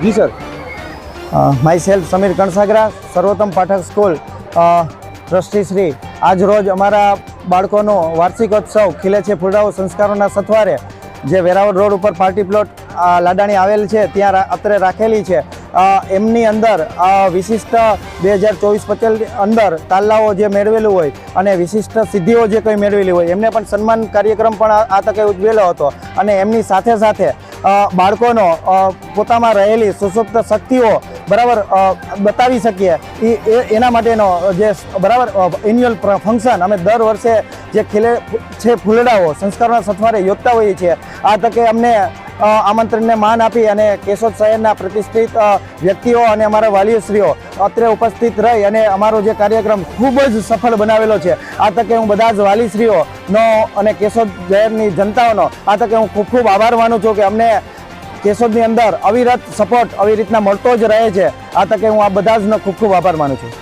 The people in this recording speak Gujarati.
जी sir. Myself Samir Kansagara, Sarvottam Pathak school trustee Shri. આજ રોજ અમારા બાળકોનો વાર્ષિકોત્સવ ખીલે છે ફૂલડાઓ સંસ્કારોના સથવારે, જે વેરાવળ રોડ ઉપર પાર્ટી પ્લોટ લાડાણી આવેલ છે ત્યાં અત્રે રાખેલી છે. એમની અંદર વિશિષ્ટ 2024-25 અંદર તાલાઓ જે મેળવેલું હોય અને વિશિષ્ટ સિદ્ધિઓ જે કંઈ મેળવેલી હોય એમને પણ સન્માન કાર્યક્રમ પણ આ તકે ઉજવેલો હતો. અને એમની સાથે સાથે બાળકોનો પોતામાં રહેલી સુસુપ્ત શક્તિઓ બરાબર બતાવી શકીએ એના માટેનો જે બરાબર એન્યુઅલ ફંક્શન અમે દર વર્ષે જે ખીલે છે ફૂલડાઓ સંસ્કારોના સથવારે યોજતા હોઈએ છીએ. આ તકે અમને આમંત્રણને માન આપી અને કેશોદ શહેરના પ્રતિષ્ઠિત વ્યક્તિઓ અને અમારા વાલીશ્રીઓ અત્રે ઉપસ્થિત રહી અને અમારો જે કાર્યક્રમ ખૂબ જ સફળ બનાવેલો છે. આ તકે હું બધા જ વાલીશ્રીઓનો અને કેશોદ શહેરની જનતાઓનો આ તકે હું ખૂબ ખૂબ આભાર માનું છું કે અમને કેશોદની અંદર અવિરત સપોર્ટ આવી રીતના મળતો જ રહે છે. આ તકે હું આ બધા જનો ખૂબ ખૂબ આભાર માનું છું.